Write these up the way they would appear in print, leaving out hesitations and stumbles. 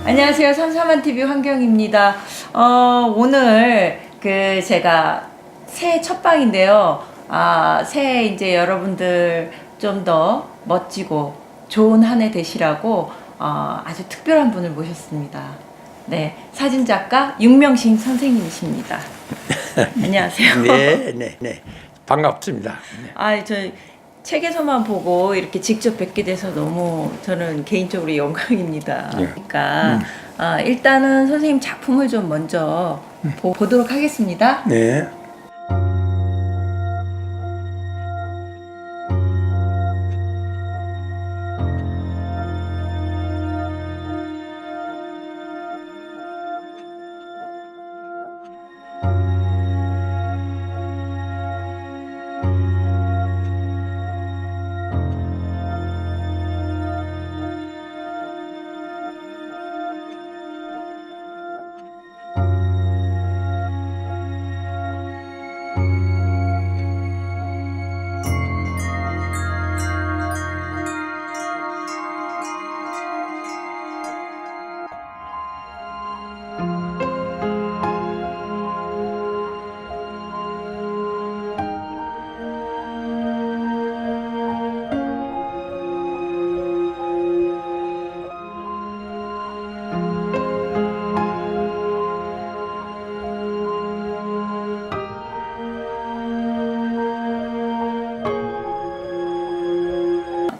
안녕하세요. 삼삼한TV 환경입니다. 오늘 제가 새해 첫방인데요. 새해 이제 여러분들 좀 더 멋지고 좋은 한 해 되시라고 아주 특별한 분을 모셨습니다. 네, 사진작가 윤명신 선생님이십니다. 안녕하세요. 네. 반갑습니다. 저 책에서만 보고 이렇게 직접 뵙게 돼서 너무 저는 개인적으로 영광입니다. 그러니까 일단은 선생님 작품을 좀 먼저 보도록 하겠습니다. 네.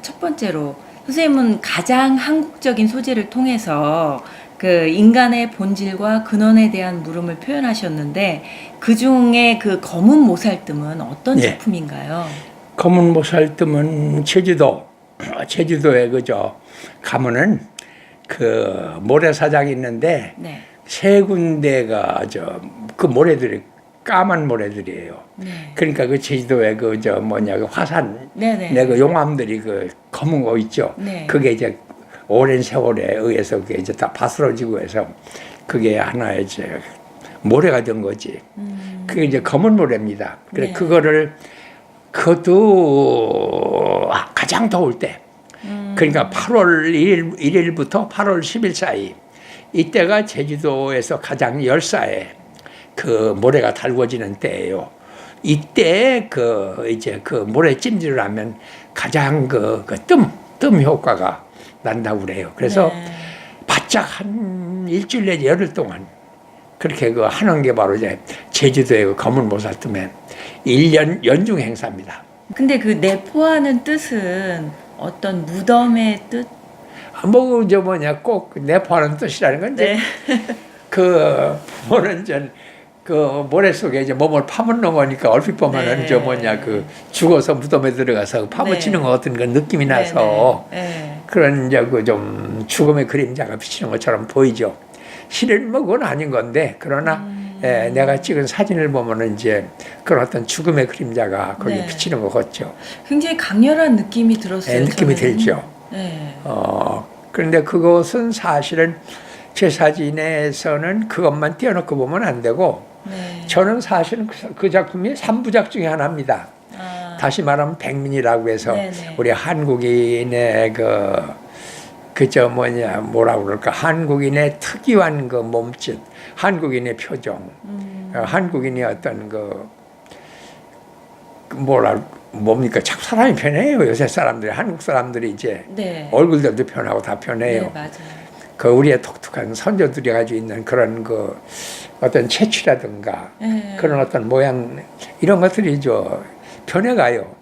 첫 번째로 선생님은 가장 한국적인 소재를 통해서 그 인간의 본질과 근원에 대한 물음을 표현하셨는데 그 중에 그 검은 모살뜸은 어떤 작품인가요? 검은 모살뜸은 제주도에 가면은 그 모래사장이 있는데 세 군데가 그 모래들이 까만 모래들이에요. 그러니까 그 제주도에 그 화산, 그 용암들이 그 검은 거 있죠. 그게 이제 오랜 세월에 의해서 그게 이제 다 바스러지고 해서 그게 하나의 이제 모래가 된 거지. 그게 이제 검은 모래입니다. 그래 그것도 가장 더울 때. 그러니까 8월 1일부터 8월 10일 사이 이때가 제주도에서 가장 열사에 그 모래가 달궈지는 때예요. 이때 이제 모래 찜질을 하면 가장 뜸 효과가 난다고 그래요. 그래서 바짝 한 일주일 내지 열흘 동안 그렇게 하는 게 바로 이제 제주도의 검은 모살뜸의 1년 연중 행사입니다. 근데 그 내포하는 뜻은 어떤 무덤의 뜻? 꼭 내포하는 뜻이라는 건 이제 부모는 그 모래 속에 이제 몸을 파묻는 거니까 얼핏 보면은 죽어서 무덤에 들어가서 파묻히는 것 같은 그런 느낌이 나서 그런 이제 좀 죽음의 그림자가 비치는 것처럼 보이죠. 실은 그건 아닌 건데 그러나 내가 찍은 사진을 보면은 이제 그런 어떤 죽음의 그림자가 거기에 비치는 것 같죠. 굉장히 강렬한 느낌이 들었어요. 느낌이 들죠. 그런데 그것은 사실은 제 사진에서는 그것만 띄워놓고 보면 안 되고 저는 사실은 그 작품이 3부작 중에 하나입니다. 다시 말하면 백민이라고 해서 우리 한국인의 뭐라고 그럴까, 한국인의 특이한 그 몸짓, 한국인의 표정, 한국인의 어떤 뭡니까? 참 사람이 변해요. 요새 사람들이, 한국 사람들이 이제 얼굴들도 변하고 다 변해요. 맞아요. 우리의 독특한 선조들이 가지고 있는 그런 어떤 채취라든가 그런 어떤 모양 이런 것들이 변해가요.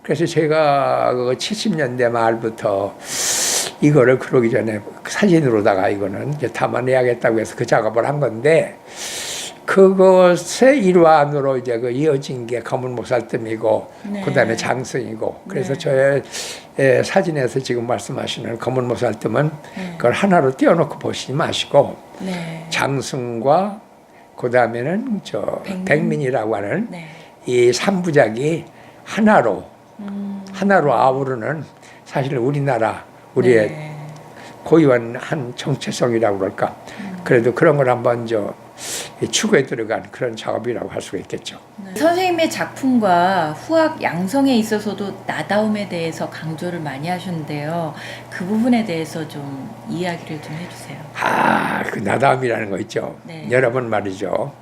그래서 제가 70년대 말부터 이거를 그러기 전에 사진으로다가 이거는 이제 담아내야겠다고 해서 그 작업을 한 건데 그것의 일환으로 이제 이어진 게 검은 모살뜸이고 그다음에 장승이고 그래서 저의 사진에서 지금 말씀하시는 검은 모살뜸은 그걸 하나로 띄워놓고 보시지 마시고 네. 장승과 그 다음에는 저 백민? 백민이라고 하는 네. 이 삼부작이 하나로 아우르는 사실 우리나라 우리의 네. 고유한 한 정체성이라고 그럴까. 그래도 그런 걸 한번 추구에 들어간 그런 작업이라고 할 수가 있겠죠. 네. 선생님의 작품과 후학 양성에 있어서도 나다움에 대해서 강조를 많이 하셨는데요. 그 부분에 대해서 좀 이야기를 좀 해주세요. 그 나다움이라는 거 있죠. 네. 여러분 말이죠.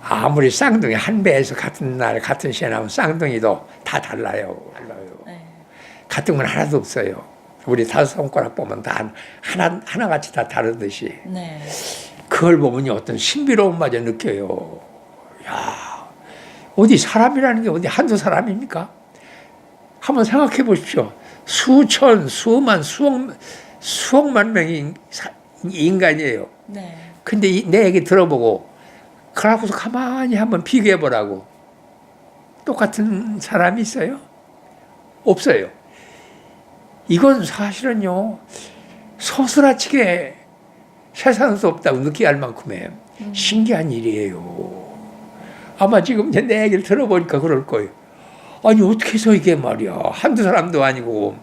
아무리 쌍둥이 한 배에서 같은 날 같은 시에 나온 쌍둥이도 다 달라요. 네. 같은 건 하나도 없어요. 우리 5손가락 보면 다 하나같이 다 다르듯이. 네. 그걸 보면 어떤 신비로움마저 느껴요. 야, 어디 사람이라는 게 어디 한두 사람입니까? 한번 생각해 보십시오. 수천, 수만, 수억만 명이 인간이에요. 네. 근데 내 얘기 들어보고 그러고서 가만히 한번 비교해 보라고. 똑같은 사람이 있어요? 없어요. 이건 사실은요, 소스라치게 세상에서 없다고 느끼게 할 만큼의 신기한 일이에요. 아마 지금 내 얘기를 들어보니까 그럴 거예요. 아니, 어떻게 해서 이게 말이야. 한두 사람도 아니고,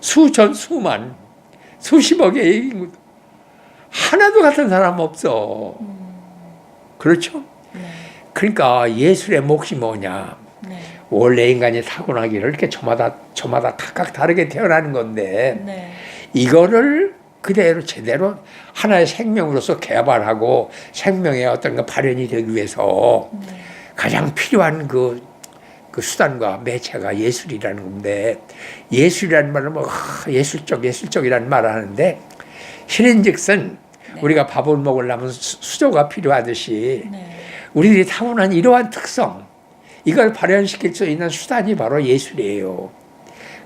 수천, 수만, 수십억의 인구, 하나도 같은 사람 없어. 그렇죠? 네. 그러니까 예술의 몫이 뭐냐. 네. 원래 인간이 타고나기를 이렇게 저마다 각각 다르게 태어나는 건데, 네. 이거를 그대로 제대로 하나의 생명으로서 개발하고 생명의 어떤 그 발현이 되기 위해서 가장 필요한 그 수단과 매체가 예술이라는 건데, 예술이라는 말은 뭐 예술적이라는 말을 하는데, 실은즉슨 네. 우리가 밥을 먹으려면 수조가 필요하듯이 네. 우리들이 타고난 이러한 특성, 이걸 발현시킬 수 있는 수단이 바로 예술이에요.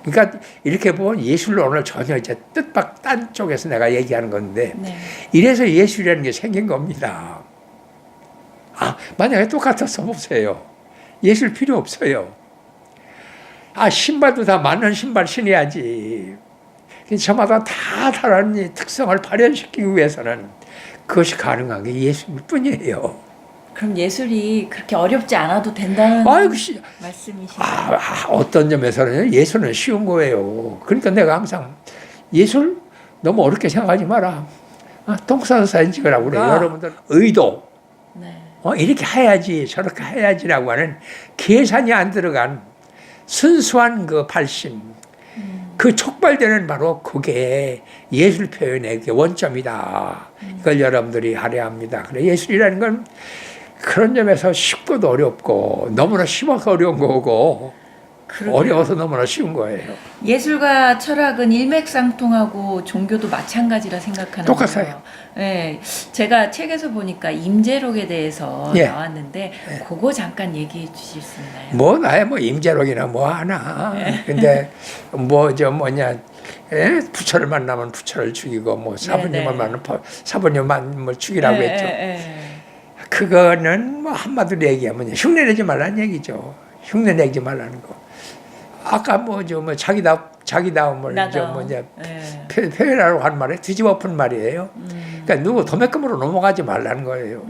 그러니까 이렇게 보면 예술로 오늘 전혀 이제 뜻밖 딴 쪽에서 내가 얘기하는 건데, 네. 이래서 예술이라는 게 생긴 겁니다. 만약에 똑같아서 보세요. 예술 필요 없어요. 신발도 다 맞는 신발 신어야지. 저마다 다 다른 특성을 발현시키기 위해서는 그것이 가능한 게 예술일 뿐이에요. 그럼 예술이 그렇게 어렵지 않아도 된다는 말씀이신가요? 어떤 점에서는 예술은 쉬운 거예요. 그러니까 내가 항상 예술 너무 어렵게 생각하지 마라. 똥 싸서 사진 찍으라고 그래요. 여러분들 의도. 네. 이렇게 해야지 저렇게 해야지라고 하는 계산이 안 들어간 순수한 그 발심, 그 촉발되는 바로 그게 예술 표현의 원점이다. 이걸 여러분들이 알아야 합니다. 그래, 예술이라는 건 그런 점에서 쉽고도 어렵고 너무나 쉬워서 어려운 거고, 그러게요. 어려워서 너무나 쉬운 거예요. 예술과 철학은 일맥상통하고 종교도 마찬가지라 생각하는데요. 똑같아요. 네, 제가 책에서 보니까 임재록에 대해서 예. 나왔는데 그거 잠깐 얘기해 주실 수 있나요? 뭐 나야 뭐 임재록이나 뭐 하나. 근데 부처를 만나면 부처를 죽이고 뭐 사부님을 만나면 사부님을 죽이라고 했죠. 그거는 뭐 한마디로 얘기하면 흉내내지 말라는 얘기죠. 흉내내지 말라는 거. 아까 자기다움을 표현하려고 한 말에 뒤집어푼 말이에요. 그러니까 누구 도매금으로 넘어가지 말라는 거예요.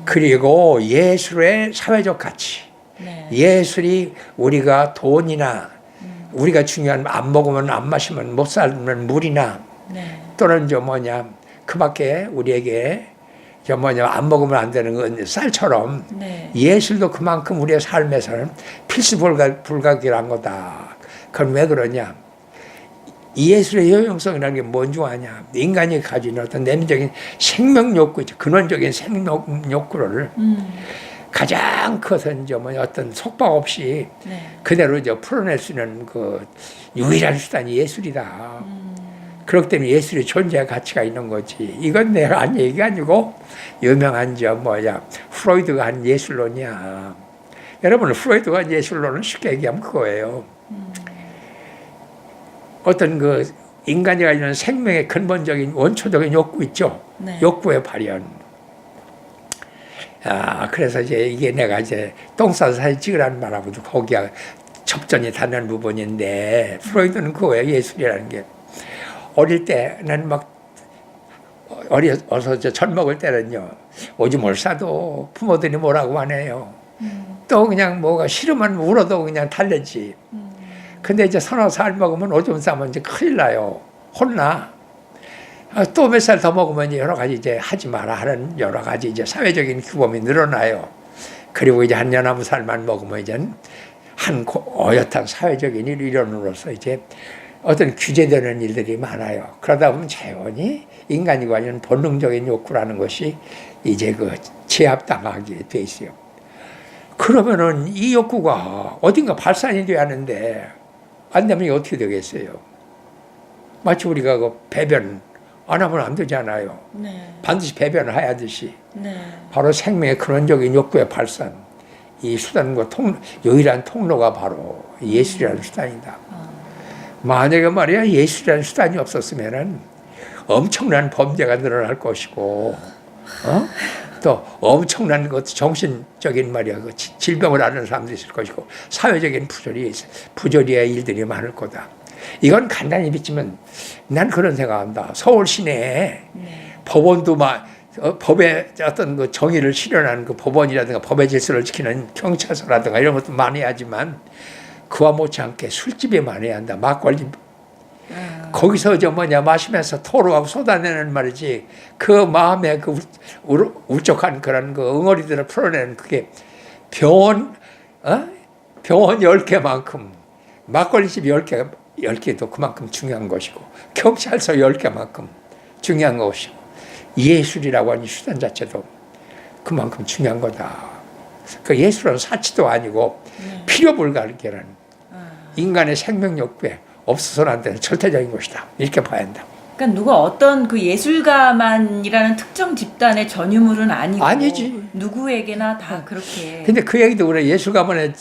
그리고 예술의 사회적 가치. 네. 예술이 우리가 돈이나 우리가 중요한 안 먹으면 안 마시면 못 살면 물이나 네. 또는 그밖에 우리에게 안 먹으면 안 되는 건 쌀처럼 네. 예술도 그만큼 우리의 삶에서는 필수 불가결한 거다. 그건 왜 그러냐? 이 예술의 효용성이라는 게 뭔지 아냐? 인간이 가지는 어떤 내면적인 생명 욕구, 근원적인 생명 욕구를 가장 커서 어떤 속박 없이 네. 그대로 풀어낼 수 있는 그 유일한 수단이 예술이다. 그렇기 때문에 예술의 존재의 가치가 있는 거지. 이건 내가 한 얘기가 아니고 유명한 프로이드가 한 예술론이야. 여러분, 프로이드가 한 예술론은 쉽게 얘기하면 그거예요. 어떤 그 인간이 가지는 생명의 근본적인 원초적인 욕구 있죠. 네. 욕구의 발현. 그래서 이게 내가 똥 싸서 사진 찍으라는 말하고도 거기가 접전이 닿는 부분인데 프로이드는 그거예요. 예술이라는 게 어릴 때 나는 막 어서 젊먹을 때는요 오줌을 싸도 부모들이 뭐라고 안 해요. 또 그냥 뭐가 싫으면 울어도 그냥 달래지. 근데 이제 서너 살 먹으면 오줌 싸면 이제 큰일 나요. 혼나. 또 몇 살 더 먹으면 이제 여러 가지 이제 하지 마라 하는 여러 가지 이제 사회적인 규범이 늘어나요. 그리고 이제 한 14살만 먹으면 이제 한 어엿한 사회적인 일원으로서 이제 어떤 규제되는 일들이 많아요. 그러다 보면 자연히 인간이 관련 본능적인 욕구라는 것이 이제 그 제압당하게 돼 있어요. 그러면은 이 욕구가 어딘가 발산이 돼야 하는데 안 되면 이게 어떻게 되겠어요? 마치 우리가 그 배변 안 하면 안 되잖아요. 네. 반드시 배변을 해야 하듯이 네. 바로 생명의 근원적인 욕구의 발산 이 수단과 유일한 통로가 바로 예술이라는 수단이다. 만약에 말이야 예술이라는 수단이 없었으면은 엄청난 범죄가 늘어날 것이고 또 엄청난 것 정신적인 말이야 그 질병을 앓는 사람도 있을 것이고 사회적인 부조리의 일들이 많을 거다. 이건 간단히 비치면 난 그런 생각한다. 서울 시내에 법원도 법의 어떤 그 정의를 실현하는 그 법원이라든가 법의 질서를 지키는 경찰서라든가 이런 것도 많이 하지만 그와 못지않게 술집이 많이 한다. 막걸리 거기서 마시면서 토로하고 쏟아내는 말이지 그 마음에 그 울적한 그런 그 응어리들을 풀어내는 그게 병원 10개만큼 막걸리집 10개도 그만큼 중요한 것이고 경찰서 10개만큼 중요한 것이고 예술이라고 하는 수단 자체도 그만큼 중요한 거다. 그 예술은 사치도 아니고 필요 불가결한 인간의 생명 욕구에 없어서는 안 되는 절대적인 것이다. 이렇게 봐야 한다. 그러니까 누가 어떤 그 예술가만이라는 특정 집단의 전유물은 아니고 아니지. 누구에게나 다 그렇게. 근데 그 얘기도 그래. 예술가만의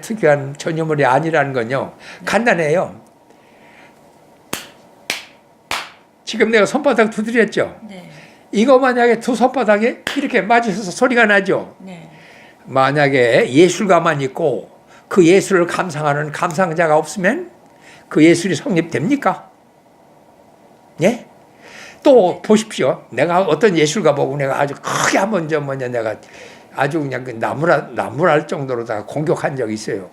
특유한 전유물이 아니라는 건요. 간단해요. 지금 내가 손바닥 두드렸죠. 네. 이거 만약에 두 손바닥에 이렇게 맞으셔서 소리가 나죠. 네. 만약에 예술가만 있고 그 예술을 감상하는 감상자가 없으면 그 예술이 성립됩니까? 예? 또 보십시오. 내가 어떤 예술가 보고 내가 아주 크게 한번 내가 아주 그냥 나무랄 정도로다가 공격한 적이 있어요.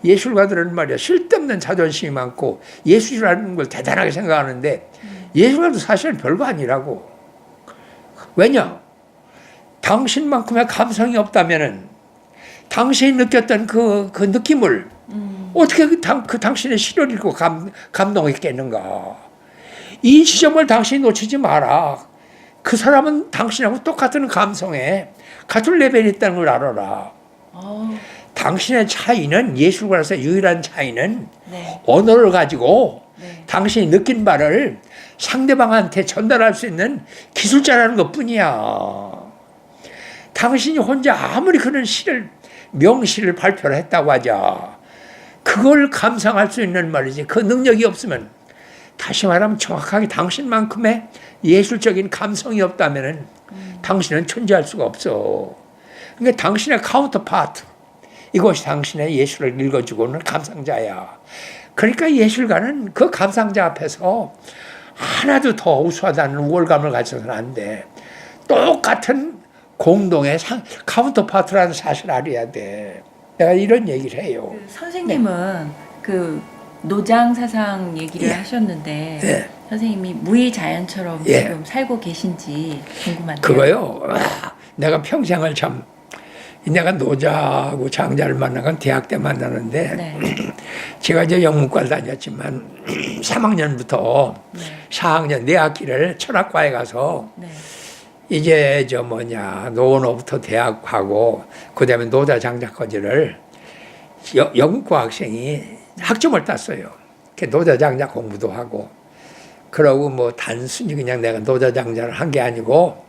예술가들은 말이야 쓸데없는 자존심이 많고 예술이라는 걸 대단하게 생각하는데 예술가도 사실은 별거 아니라고. 왜냐? 당신만큼의 감성이 없다면은 당신이 느꼈던 그 느낌을 어떻게 그 당신의 시를 읽고 감동했겠는가. 이 지점을 당신이 놓치지 마라. 그 사람은 당신하고 똑같은 감성에 같은 레벨이 있다는 걸 알아라. 당신의 차이는 예술가로서 유일한 차이는 언어를 가지고 당신이 느낀 바를 상대방한테 전달할 수 있는 기술자라는 것뿐이야. 당신이 혼자 아무리 그런 명시를 발표를 했다고 하자. 그걸 감상할 수 있는 말이지. 그 능력이 없으면 다시 말하면 정확하게 당신만큼의 예술적인 감성이 없다면 당신은 존재할 수가 없어. 그러니까 당신의 카운터파트 이것이 당신의 예술을 읽어주고는 감상자야. 그러니까 예술가는 그 감상자 앞에서 하나도 더 우수하다는 우월감을 가져서는 안 돼. 똑같은 공동의 카운터파트라는 사실을 알아야 돼. 내가 이런 얘기를 해요. 선생님은 그 노장 사상 얘기를 하셨는데 선생님이 무의자연처럼 지금 살고 계신지 궁금한데요. 그거요. 내가 평생을 참 내가 노자하고 장자를 만난 건 대학 때 만나는데 제가 이제 영문과를 다녔지만 3학년부터 4학년 4학기를 철학과에 가서 이제 노원호부터 대학하고 그다음에 노자 장자까지를 영문과 학생이 학점을 땄어요. 노자 장자 공부도 하고 그러고 단순히 그냥 내가 노자 장자를 한 게 아니고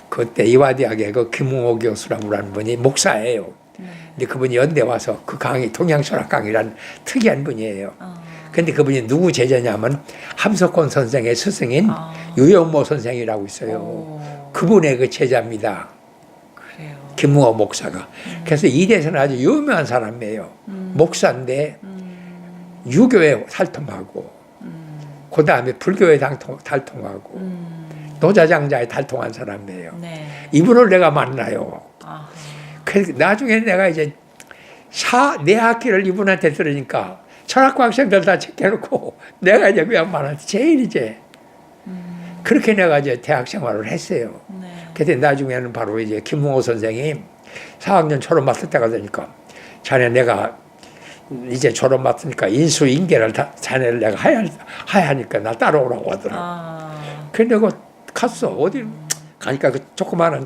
그때 이화대학의 그 김웅호 교수라고 하는 분이 목사예요. 근데 그분이 연대 와서 그 강의 동양철학 강의란 특이한 분이에요. 근데 그분이 누구 제자냐면 함석권 선생의 스승인 유영모 선생이라고 있어요. 그분의 그 제자입니다. 그래요. 김웅호 목사가. 그래서 이대에서는 아주 유명한 사람이에요. 목사인데 유교에 탈통하고 그 다음에 불교에 탈통하고 노자장자에 탈통한 사람이에요. 네. 이분을 내가 만나요. 아하. 그래서 나중에 내가 이제 내 학기를 이분한테 들으니까 철학과 학생들 다 체크해놓고 내가 이제 그 양반한테 제일 이제 그렇게 내가 이제 대학 생활을 했어요. 네. 그때 나중에는 바로 이제 김웅호 선생이 4학년 졸업 맡을 때가 되니까 자네 내가 이제 졸업 맡으니까 인수인계를 자네를 내가 해야 하니까 나 따라오라고 하더라고. 근데 그 갔어. 어디 가니까 그 조그마한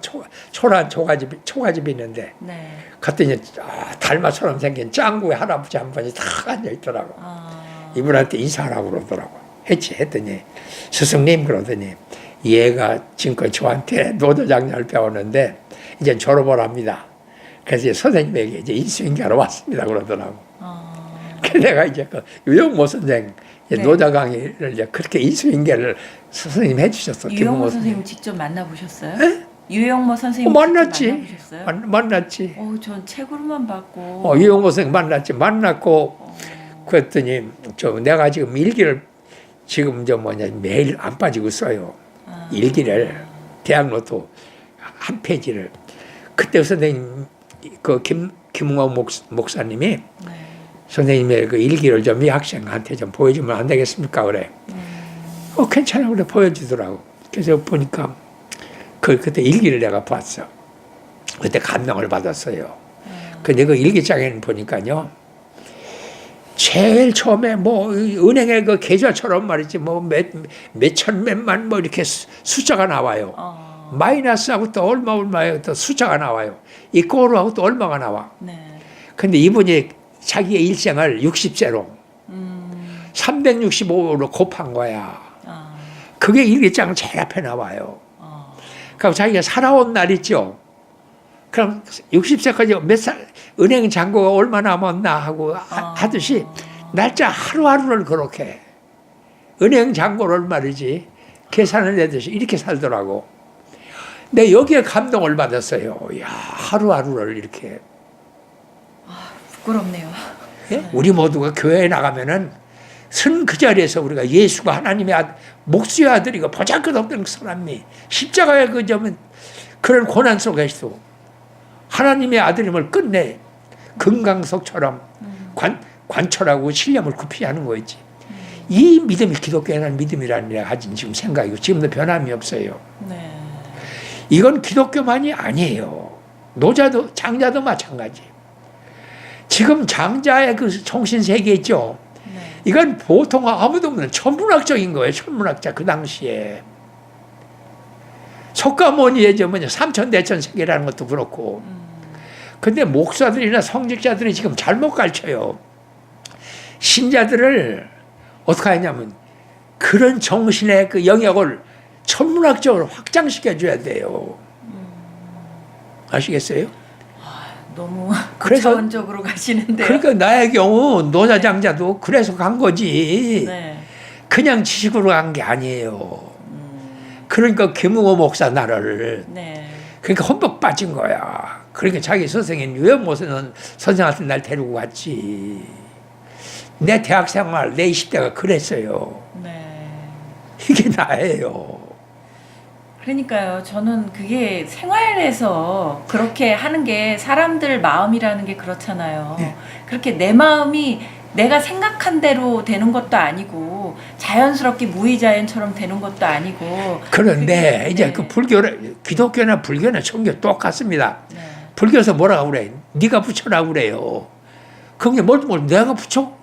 초란 초가집이 있는데 네. 갔더니 달마처럼 생긴 짱구의 할아버지 한 분이 딱 앉아 있더라고. 이분한테 인사하라고 그러더라고. 했더니 스승님 그러더니 얘가 지금까지 저한테 노도장녀를 배웠는데 이제 졸업을 합니다. 그래서 선생님에게 이제 인수인계하러 왔습니다 그러더라고. 그래서 내가 이제 그 유영모 선생 네. 노자 강의를 이제 그렇게 인수인계를 선생님 해주셨어. 유영모 선생님 직접 만나보셨어요? 네? 유영모 선생님 만났지. 만나보셨어요? 만났지. 전 책으로만 봤고. 유영모 선생 만났지. 만났고 그랬더니 내가 지금 일기를 지금 매일 안 빠지고 써요. 일기를 대학노트 한 페이지를. 그때 선생님 그 김웅호 목사님이 네. 선생님의 그 일기를 좀 이 학생한테 좀 보여주면 안 되겠습니까? 그래. 괜찮아. 그래. 보여주더라고. 그래서 보니까 그때 일기를 내가 봤어. 그때 감명을 받았어요. 근데 그 일기장에는 보니까요. 제일 처음에 은행의 그 계좌처럼 말이지 몇천 몇만 이렇게 숫자가 나와요. 마이너스하고 또 얼마에 또 숫자가 나와요. 이 꼬르하고 또 얼마가 나와. 네. 근데 이분이 자기의 일생을 60세로 365로 곱한 거야. 그게 일기장 제일 앞에 나와요. 그럼 자기가 살아온 날 있죠. 그럼 60세까지 몇 살, 은행 잔고가 얼마 남았나 하고 하듯이 날짜 하루하루를 그렇게 은행 잔고를 말이지 계산을 해듯이 이렇게 살더라고. 근데 여기에 감동을 받았어요. 야, 하루하루를 이렇게. 부끄럽네요. 예? 우리 모두가 교회에 나가면은 그 자리에서 우리가 예수가 하나님의 목수의 아들이고 보잘것없던 사람이 십자가의 그런 고난 속에서도 하나님의 아들임을 끝내 금강석처럼 관철하고 신념을 굽히 하는 거였지. 이 믿음이 기독교의 믿음이라는 내가 가진 지금 생각이고 지금도 변함이 없어요. 네. 이건 기독교만이 아니에요. 노자도 장자도 마찬가지. 지금 장자의 그 정신세계 있죠. 네. 이건 보통 아무도 없는 천문학적인 거예요. 천문학자 그 당시에. 석가모니의 삼천대천 세계라는 것도 그렇고. 근데 목사들이나 성직자들이 지금 잘못 가르쳐요. 신자들을 어떻게 하냐면 그런 정신의 그 영역을 천문학적으로 확장시켜줘야 돼요. 아시겠어요? 너무 그래서 고차원적으로 가시는데요. 그러니까 나의 경우 노자장자도 그래서 간 거지. 네. 그냥 지식으로 간 게 아니에요. 그러니까 김웅호 목사 나를 네. 그러니까 험뻑 빠진 거야. 그러니까 자기 선생님 유영모 선생한테 날 데리고 갔지. 내 대학 생활 내 20대가 그랬어요. 네. 이게 나예요. 그러니까요. 저는 그게 생활에서 그렇게 하는 게 사람들 마음이라는 게 그렇잖아요. 네. 그렇게 내 마음이 내가 생각한 대로 되는 것도 아니고 자연스럽게 무의자연처럼 되는 것도 아니고. 그런데 그게, 이제 네. 그 기독교나 불교나 천교 똑같습니다. 네. 불교에서 뭐라고 그래? 네가 붙여라고 그래요. 그게 뭘 내가 붙여?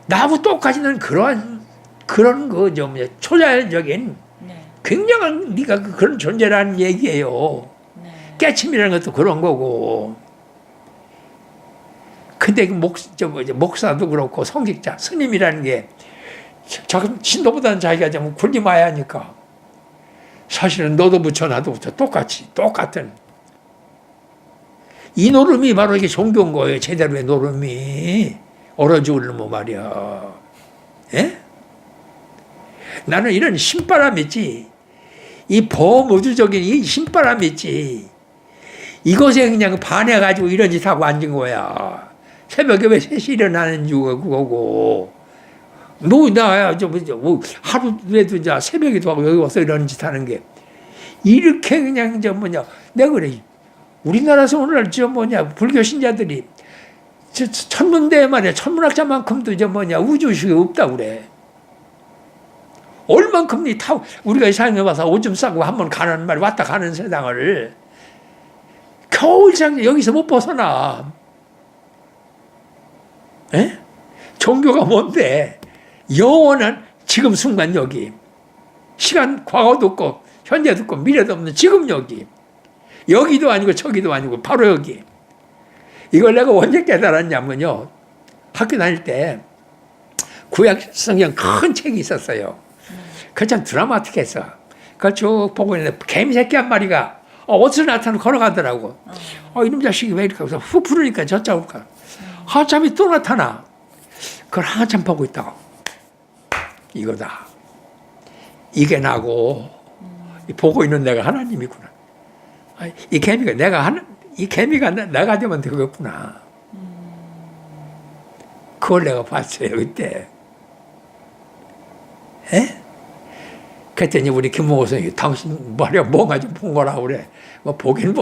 나하고 똑같이는 그런 초자연적인 네. 굉장한 네가 그런 존재라는 얘기예요. 네. 깨침이라는 것도 그런 거고. 근데 목사도 그렇고 성직자, 스님이라는 게 신도보다는 자기가 좀 굴림해야 하니까 사실은 너도 붙여 나도 붙여 똑같은 이 노름이 바로 이게 종교인 거예요. 제대로의 노름이 얼어 죽을 놈 말이야. 예? 나는 이런 신바람 있지. 이 범우주적인 이 신바람 있지. 이것에 그냥 반해가지고 이런 짓 하고 앉은 거야. 새벽에 왜 3시 일어나는 이유가 그거고. 나야, 뭐, 하루에도 이제 새벽에도 하고 여기 와서 이런 짓 하는 게. 이렇게 그냥 내가 그래. 우리나라에서 오늘 불교 신자들이 천문대 말이야. 천문학자만큼도 우주의식이 없다고 그래. 얼만큼 우리가 이 세상에 와서 오줌 싸고 한번 가는 말이 왔다 가는 세상을 겨우 여기서 못 벗어나. 에? 종교가 뭔데? 영원한 지금 순간 여기. 시간 과거도 없고 현재도 없고 미래도 없는 지금 여기. 여기도 아니고 저기도 아니고 바로 여기. 이걸 내가 언제 깨달았냐면요. 학교 다닐 때 구약 성경 큰 책이 있었어요. 그 참 드라마틱했어. 그걸 쭉 보고 있는데 개미새끼 한 마리가 어디서 나타나고 걸어가더라고. 이놈 자식이 왜 이렇게 해서 훅 부르니까 저쪽으로 가. 한참이 또 나타나. 그걸 한참 보고 있다가 이거다. 이게 나고 보고 있는 내가 하나님이구나. 이 개미가 내가 되면 되겠구나. 그걸 내가 봤어요 그때. 에? 그랬더니 우리 김목호 선생님이 당신 머리가 뭔가 좀 본 거라고 그래. 보긴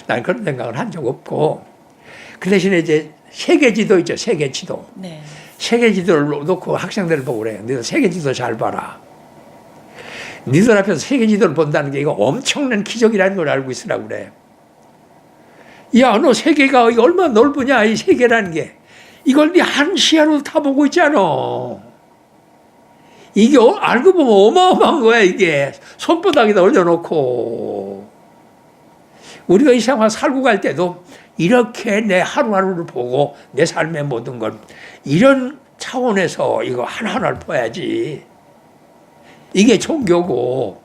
난 그런 생각을 한 적 없고. 그 대신에 이제 세계지도 있죠. 세계지도. 네. 세계지도를 놓고 학생들을 보고 그래요. 너희들 세계지도 잘 봐라. 너희들 앞에서 세계지도를 본다는 게 이거 엄청난 기적이라는 걸 알고 있으라고 그래. 야, 너 세계가 얼마나 넓으냐, 이 세계라는 게. 이걸 네 한 시야로 다 보고 있잖아. 이게 알고 보면 어마어마한 거야, 이게. 손바닥에다 올려놓고. 우리가 이 세상 살고 갈 때도 이렇게 내 하루하루를 보고 내 삶의 모든 걸 이런 차원에서 이거 하나하나를 봐야지. 이게 종교고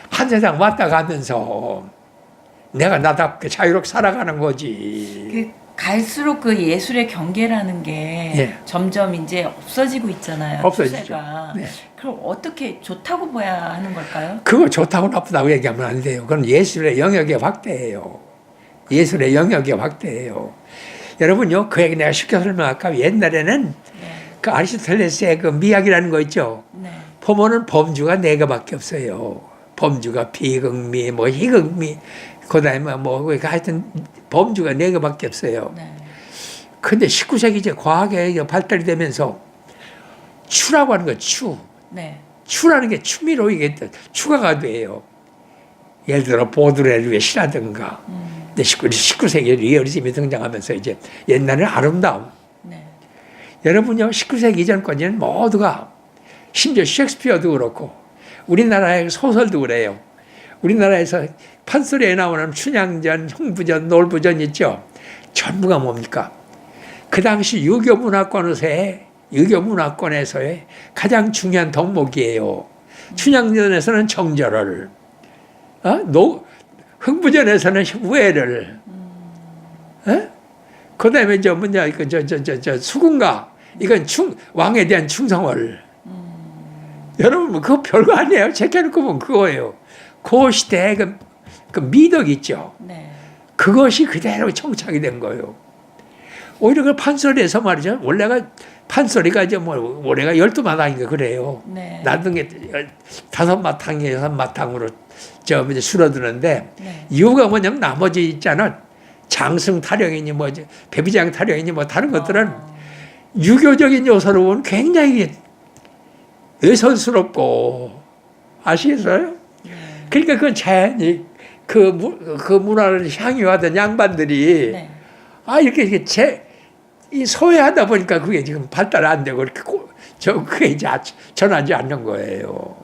한 세상 왔다 가면서 내가 나답게 자유롭게 살아가는 거지. 갈수록 그 예술의 경계라는 게 예. 점점 이제 없어지고 있잖아요. 없어지죠. 추세가. 네. 그럼 어떻게 좋다고 봐야 하는 걸까요? 그거 좋다고 나쁘다고 얘기하면 안 돼요. 그건 예술의 영역의 확대예요. 예술의 영역의 확대예요. 여러분요, 그 얘기 내가 쉽게 설명할까? 옛날에는 네. 그 아리스토텔레스의 그 미학이라는 거 있죠. 네. 보면은 범주가 4개밖에 없어요. 범주가 비극미, 희극미, 그 다음에 하여튼 범주가 4개밖에 없어요. 네. 근데 19세기 이제 과학이 발달이 되면서 추라고 하는 거, 추. 네. 추라는 게 추미로 이게 추가가 돼요. 예를 들어 보드레르의 시라든가. 근데 19세기에 리얼리즘이 등장하면서 이제 옛날에는 아름다움. 네. 여러분요, 19세기 이전까지는 모두가 심지어 셰익스피어도 그렇고 우리나라의 소설도 그래요. 우리나라에서 판소리에 나오는 춘향전, 홍부전, 놀부전 있죠. 전부가 뭡니까? 그 당시 유교 문화권에서의 가장 중요한 덕목이에요. 춘향전에서는 정절을, 흥부전에서는 후회를, 그 다음에 수군가, 이건 왕에 대한 충성을. 여러분, 그거 별거 아니에요. 제껴놓고 보면 그거예요. 그 시대의 그 미덕 있죠. 네. 그것이 그대로 정착이 된 거예요. 오히려 그 판소리에서 말이죠. 원래가 판소리가 올해가 12마당인가 그래요. 네. 나중에 5마당에 6마당으로 줄어드는데, 네. 이유가 뭐냐면 나머지 있잖아. 장승 타령이니 배비장 타령이니 다른 것들은 유교적인 요소로 보면 굉장히 의선스럽고, 아시겠어요? 네. 그러니까 그 자연이 그 문화를 향유하던 양반들이 네. 이렇게 이 소외하다 보니까 그게 지금 발달 안 되고 이렇게 그게 이제 전하지 않는 거예요.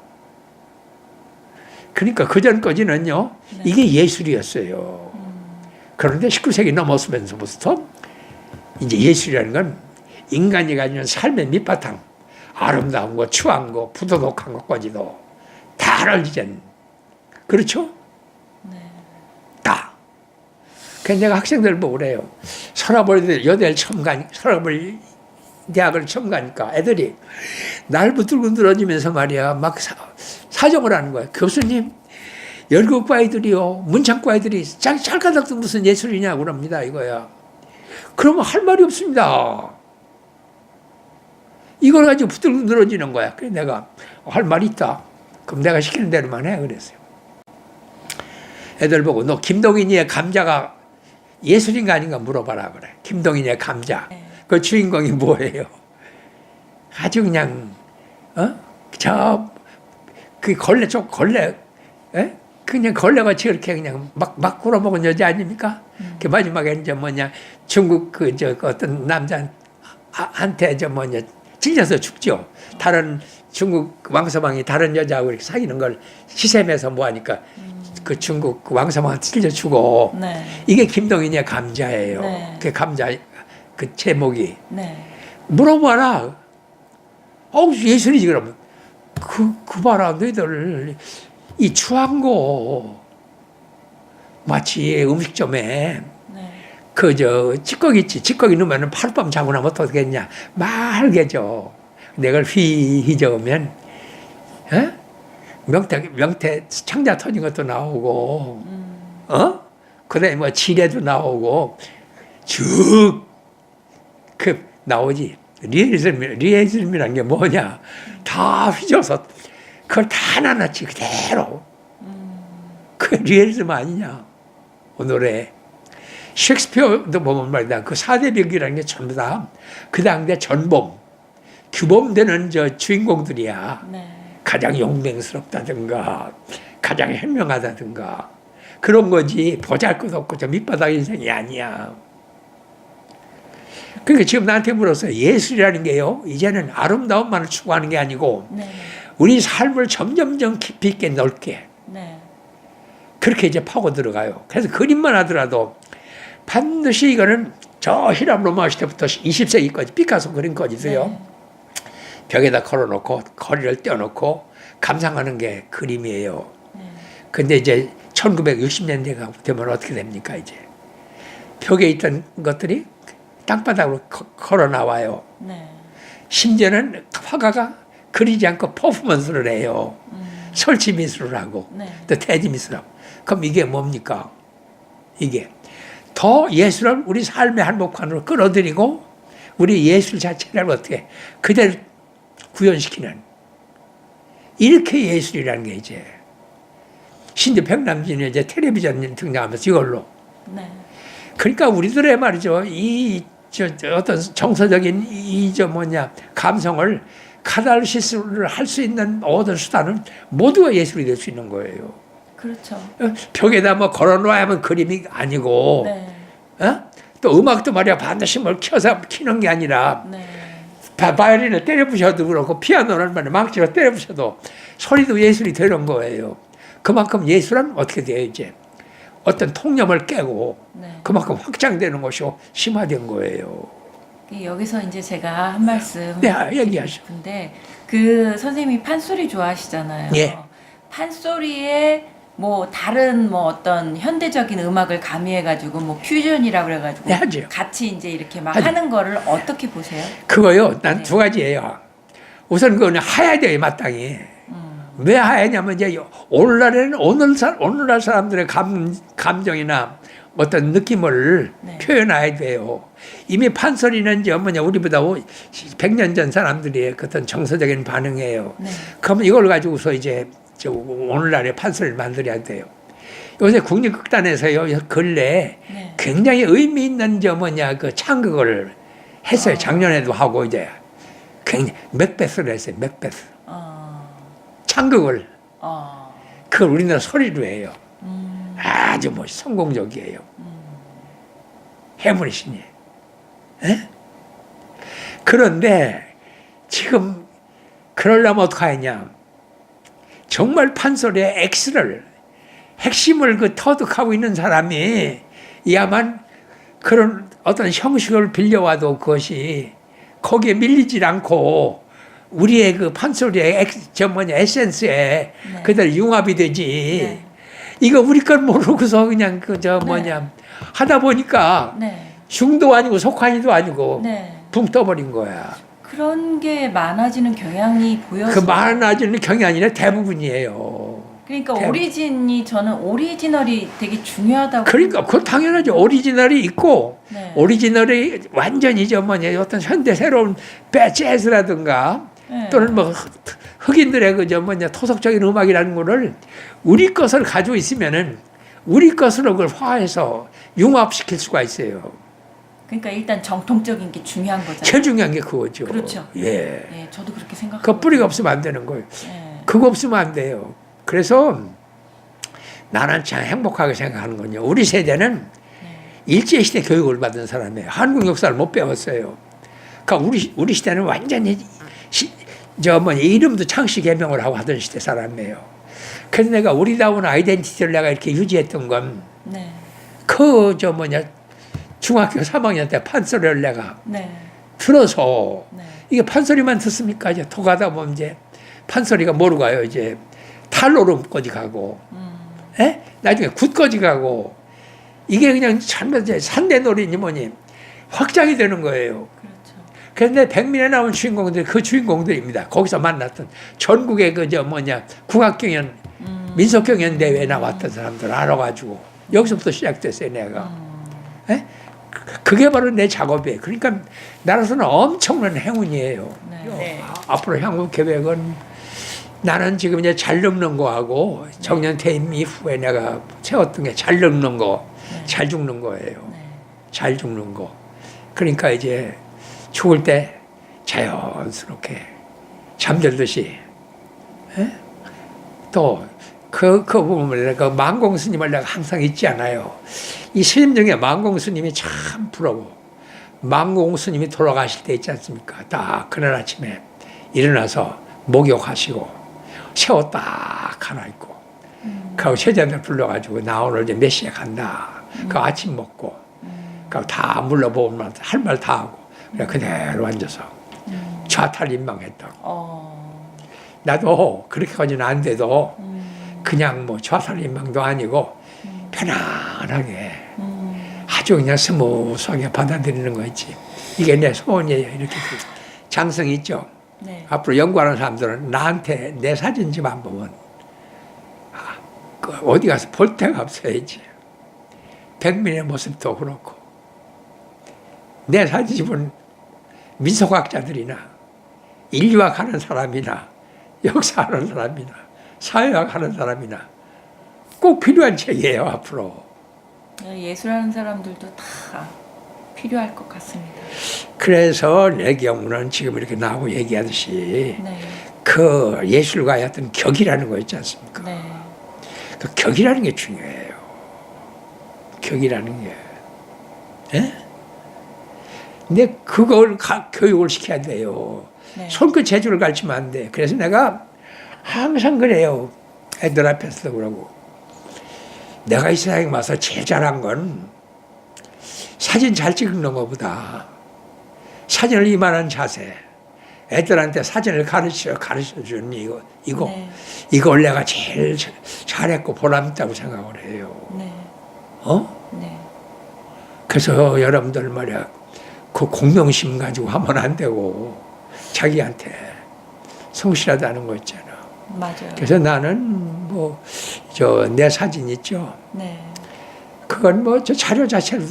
그러니까 그전까지는요, 네. 이게 예술이었어요. 그런데 19세기 넘었으면서부터 이제 예술이라는 건 인간이 가지는 삶의 밑바탕, 아름다운 거, 추한 거, 부도덕한 것까지도 다를 이젠. 그렇죠? 네. 다. 그래서 내가 학생들 보고 그래요. 서라벌 여대를 처음 서라벌 대학을 처음 가니까 애들이 날 붙들고 늘어지면서 말이야 막 사정을 하는 거야. 교수님, 열극과 애들이요, 문창과 애들이 찰가닥도 무슨 예술이냐고 그럽니다, 이거야. 그러면 할 말이 없습니다. 이걸 가지고 부들부들 늘어지는 거야. 그래서 내가 할 말이 있다. 그럼 내가 시키는 대로만 해. 그랬어요. 애들 보고 너 김동인이의 감자가 예술인가 아닌가 물어봐라 그래. 김동인의 감자. 그 주인공이 뭐예요? 아주 그냥 그 걸레 그냥 걸레같이 이렇게 그냥 막 굴어먹은 여자 아닙니까? 그 마지막에 이제 중국 그 어떤 남자한테 찔려서 죽죠. 다른 중국 왕서방이 다른 여자하고 이렇게 사귀는 걸 시샘해서 뭐 하니까 그 중국 왕서방한테 찔려 죽어. 네. 이게 김동인의 감자예요. 네. 그 감자 그 제목이. 네. 물어봐라. 예술이지 그러면. 그 봐라 너희들 이 추한 마치 음식점에 찌꺼기 있지. 찌꺼기 넣으면 하룻밤 자고 나면 어떻겠냐. 말개죠. 내가 휘저으면 명태 창자 터진 것도 나오고 그다음에 지뢰도 나오고 쭉 나오지. 리에즘이라는 게 뭐냐. 다 휘저어서 그걸 다 나눴지 그대로. 그 리에즘 아니냐. 노래. 셰익스피어도 보면 말이다. 그 사대벽이라는 게 전부 다 그 당대 전범, 규범되는 주인공들이야. 네. 가장 용맹스럽다든가, 가장 현명하다든가 그런 거지. 보잘것없고 저 밑바닥 인생이 아니야. 그러니까 지금 나한테 물어서 예술이라는 게요. 이제는 아름다움만을 추구하는 게 아니고 우리 삶을 점점점 깊이 있게 넓게 그렇게 이제 파고 들어가요. 그래서 그림만 하더라도 반드시 이거는 저 히람 로마 시대부터 20세기까지 피카소 그린 거지요. 벽에다 걸어놓고 거리를 떼어놓고 감상하는 게 그림이에요. 근데 이제 1960년대가 되면 어떻게 됩니까? 이제 벽에 있던 것들이 땅바닥으로 걸어 나와요. 심지어는 화가가 그리지 않고 퍼포먼스를 해요. 설치 미술을 하고 또 대지 미술하고. 그럼 이게 뭡니까? 이게 더 예술을 우리 삶의 한복판으로 끌어들이고 우리 예술 자체를 어떻게 그대로 구현시키는 이렇게 예술이라는 게 이제 신대 백남진이 이제 텔레비전 등장하면서 이걸로. 그러니까 우리들의 말이죠. 어떤 정서적인 감성을 카달시스를 할 수 있는 모든 수단은 모두가 예술이 될 수 있는 거예요. 그렇죠. 벽에다 걸어놔야만 그림이 아니고, 또 음악도 말이야 반드시 뭘 켜서 키는 게 아니라, 바이올린을 때려 부셔도 그렇고 피아노를 망치로 때려 부셔도 소리도 예술이 되는 거예요. 그만큼 예술은 어떻게 돼요 이제 어떤 통념을 깨고 그만큼 확장되는 것이고 심화된 거예요. 여기서 이제 제가 한 말씀 얘기하시죠. 근데 그 선생님이 판소리 좋아하시잖아요. 예. 판소리에 다른 어떤 현대적인 음악을 가미해가지고 퓨전이라고 그래가지고 하죠. 같이 이제 이렇게 하는 거를 어떻게 보세요? 그거요. 난 두 가지예요. 우선 그거는 하야 돼요 마땅히. 왜 하야냐면 이제 오늘날에는 오늘날 사람들의 감정이나 어떤 느낌을 표현해야 돼요. 이미 판소리는 이제 우리보다 100년 전 사람들의 어떤 정서적인 반응이에요. 그러면 이걸 가지고서 이제 오늘날의 판소리를 만들어야 돼요. 요새 국립극단에서요 근래 굉장히 의미 있는 그 창극을 했어요. 작년에도 하고 이제 굉장히 맥베스를 했어요. 맥베스. 창극을. 그걸 우리나라 소리로 해요. 아주 성공적이에요. 해물의 신이에요. 그런데 지금 그러려면 어떻게 하냐. 정말 판소리의 핵심을 터득하고 있는 사람이 야만 그런 어떤 형식을 빌려와도 그것이 거기에 밀리질 않고 우리의 그 판소리의 에센스에 그대로 융합이 되지. 이거 우리 걸 모르고서 그냥 하다 보니까 중도 아니고 속환이도 아니고 붕 떠버린 거야. 그런 게 많아지는 경향이 보여서. 그 많아지는 경향이 아니라 대부분이에요. 그러니까 대박. 오리진이 저는 오리지널이 되게 중요하다고. 그러니까 그 당연하죠. 오리지널이 있고 네. 오리지널이 완전히 저 뭐냐 어떤 현대 새로운 재즈라든가 네. 또는 뭐 흑인들의 그저 뭐냐 토속적인 음악이라는 거를 우리 것을 가지고 있으면은 우리 것으로 그걸 화해서 융합시킬 수가 있어요. 그러니까 일단 정통적인 게 중요한 거잖아요. 제일 중요한 게 그거죠. 그렇죠. 예. 네, 저도 그렇게 생각해요. 그 뿌리가 없으면 안 되는 거예요. 네. 그거 없으면 안 돼요. 그래서 나는 참 행복하게 생각하는 건요. 우리 세대는 네. 일제시대 교육을 받은 사람이에요. 한국 역사를 못 배웠어요. 그러니까 우리 시대는 완전히 이름도 창씨 개명을 하고 하던 시대 사람이에요. 그래서 내가 우리다운 아이덴티티를 내가 이렇게 유지했던 건 네. 중학교 3학년 때 판소리를 내가 네. 들어서 네. 이게 판소리만 듣습니까? 이제 토가다 보면 이제 판소리가 뭐로 가요? 이제 탈로름까지 가고, 예? 나중에 굿까지 가고, 이게 그냥 참면서 산대놀이니 뭐니 확장이 되는 거예요. 그렇죠. 그런데 백민에 나온 주인공들이 그 주인공들입니다. 거기서 만났던 전국의 국악경연, 민속경연 대회에 나왔던 사람들 알아가지고 여기서부터 시작됐어요, 내가. 예? 그게 바로 내 작업이에요. 그러니까 나로서는 엄청난 행운이에요. 네. 앞으로 향후 계획은 나는 지금 이제 잘 늙는 거하고 정년 퇴임 이후에 내가 세웠던 게 잘 늙는 거, 네. 잘 죽는 거예요. 네. 잘 죽는 거. 그러니까 이제 죽을 때 자연스럽게 잠들듯이, 예? 또 그 부분을 내가 만공 스님을 내가 항상 잊지 않아요. 이 스님 중에 만공 스님이 참 부러워. 만공 스님이 돌아가실 때 있지 않습니까? 딱 그날 아침에 일어나서 목욕하시고 새옷 딱 하나 입고 그 세자들 불러가지고 나 오늘 이제 몇 시에 간다. 그 아침 먹고 그 다 물러보면 할 말 다 하고 그래 그대로 앉아서 좌탈인망했다고. 나도 그렇게까지는 안 돼도 그냥 뭐 좌탈인망도 아니고 편안하게 아주 그냥 스무스하게 받아들이는 거 있지. 이게 내 소원이에요. 이렇게 장성이 있죠. 네. 앞으로 연구하는 사람들은 나한테 내 사진 좀 안 보면 어디 가서 볼 데가 없어야지. 백민의 모습도 그렇고 내 사진 집은 민속학자들이나 인류학 하는 사람이나 역사하는 사람이나 사회학 하는 사람이나 꼭 필요한 책이에요. 앞으로. 예술하는 사람들도 다 필요할 것 같습니다. 그래서 내 경우는 지금 이렇게 나하고 얘기하듯이 네. 그 예술가의 어떤 격이라는 거 있지 않습니까? 네. 그 격이라는 게 중요해요. 격이라는 게. 예? 근데 그걸 교육을 시켜야 돼요. 네. 손끝 재주를 가르치면 안 돼. 그래서 내가 항상 그래요. 애들 앞에서도 그러고. 내가 이 세상에 와서 제일 잘한 건 사진 잘 찍는 것보다 사진을 이만한 자세. 애들한테 사진을 가르쳐 주는 이거. 네. 이걸 내가 제일 잘했고 보람있다고 생각을 해요. 네. 네. 그래서 여러분들 말이야, 그 공명심 가지고 하면 안 되고, 자기한테 성실하다는 거 있잖아. 맞아요. 그래서 나는 내 사진 있죠. 네. 그건 저 자료 자체도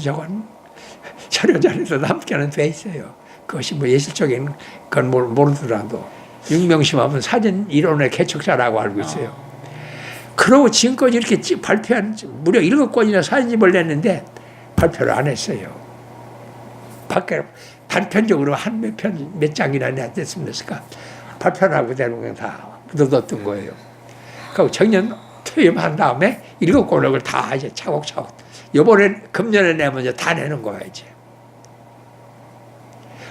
자료 자료도 남게는 돼 있어요. 그것이 예술적인 건 모르더라도. 윤명심 하면 사진 이론의 개척자라고 알고 있어요. 그러고 지금까지 이렇게 발표한 무려 7권이나 사진집을 냈는데 발표를 안 했어요. 밖에 단편적으로 몇 장이나 냈습니까? 발표를 하고 되는 건 다 묻어뒀던 거예요. 그리고 정년 퇴임한 다음에 7권을 다 이제 차곡차곡 요번에 금년에 내면 이제 다 내는 거야 이제.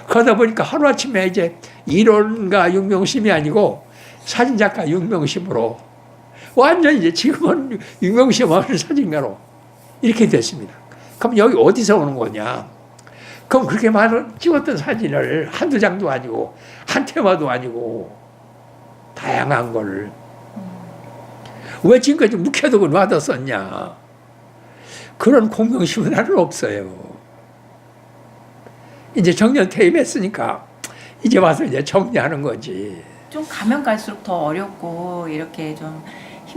그러다 보니까 하루아침에 이제 이론가 윤명심이 아니고 사진작가 윤명심으로 완전 이제 지금은 윤명심 하는 사진가로 이렇게 됐습니다. 그럼 여기 어디서 오는 거냐? 그럼 그렇게 많은 찍었던 사진을 한두 장도 아니고 한 테마도 아니고 다양한 걸 왜 지금까지 묵혀두고 놔뒀었냐? 그런 공명심은 하나도 없어요. 이제 정년 퇴임했으니까 이제 와서 이제 정리하는 거지. 좀 가면 갈수록 더 어렵고 이렇게 좀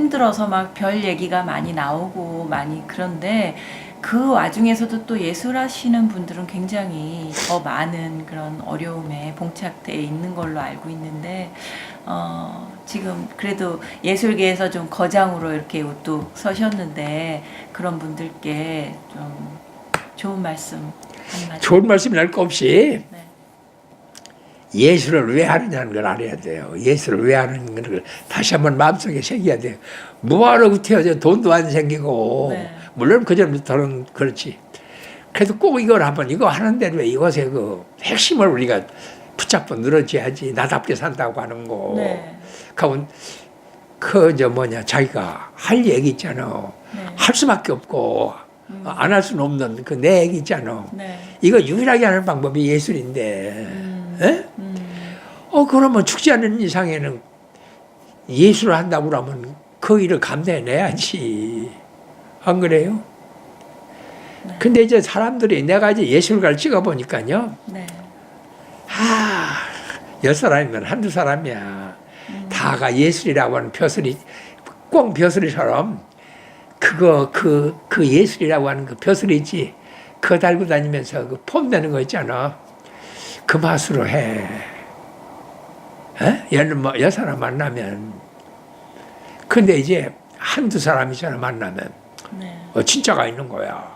힘들어서 막 별 얘기가 많이 나오고 많이 그런데 그 와중에서도 또 예술하시는 분들은 굉장히 더 많은 그런 어려움에 봉착돼 있는 걸로 알고 있는데 지금 그래도 예술계에서 좀 거장으로 이렇게 우뚝 서셨는데 그런 분들께 좀 좋은 말씀 한마디. 좋은 말씀이 날 거 없이 네. 예술을 왜 하느냐는 걸 알아야 돼요. 예술을 왜 하는 걸 다시 한번 마음속에 새겨야 돼요. 뭐하러 구태여져 돈도 안 생기고 네. 물론 그전부터는 그렇지. 그래도 꼭 이걸 한번 이거 하는 대로 이것의 그 핵심을 우리가 붙잡고 늘어져야지. 나답게 산다고 하는 거. 네. 그건 그저 뭐냐 자기가 할 얘기 있잖아. 네. 할 수밖에 없고 안 할 수는 없는 그 내 얘기 있잖아. 네. 이거 유일하게 하는 방법이 예술인데. 에? 그러면 죽지 않는 이상에는 예술을 한다고 그러면 그 일을 감내해내야지. 안 그래요? 네. 근데 이제 사람들이 내가 이제 예술가를 찍어보니까요. 네. 열 사람이면 한두 사람이야. 다가 예술이라고 하는 벼슬이, 꽁 벼슬이처럼 그 예술이라고 하는 그 벼슬이 있지. 그거 달고 다니면서 그 폼 내는 거 있잖아. 그 맛으로 해. 얘는 뭐, 열 사람 만나면. 근데 이제 한두 사람이잖아, 만나면. 네. 진짜가 있는 거야.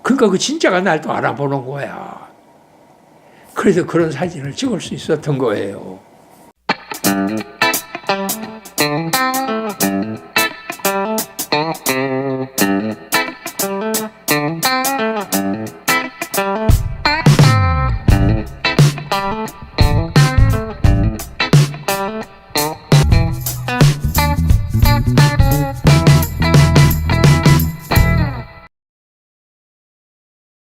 그러니까 그 진짜가 날 또 알아보는 거야. 그래서 그런 사진을 찍을 수 있었던 거예요.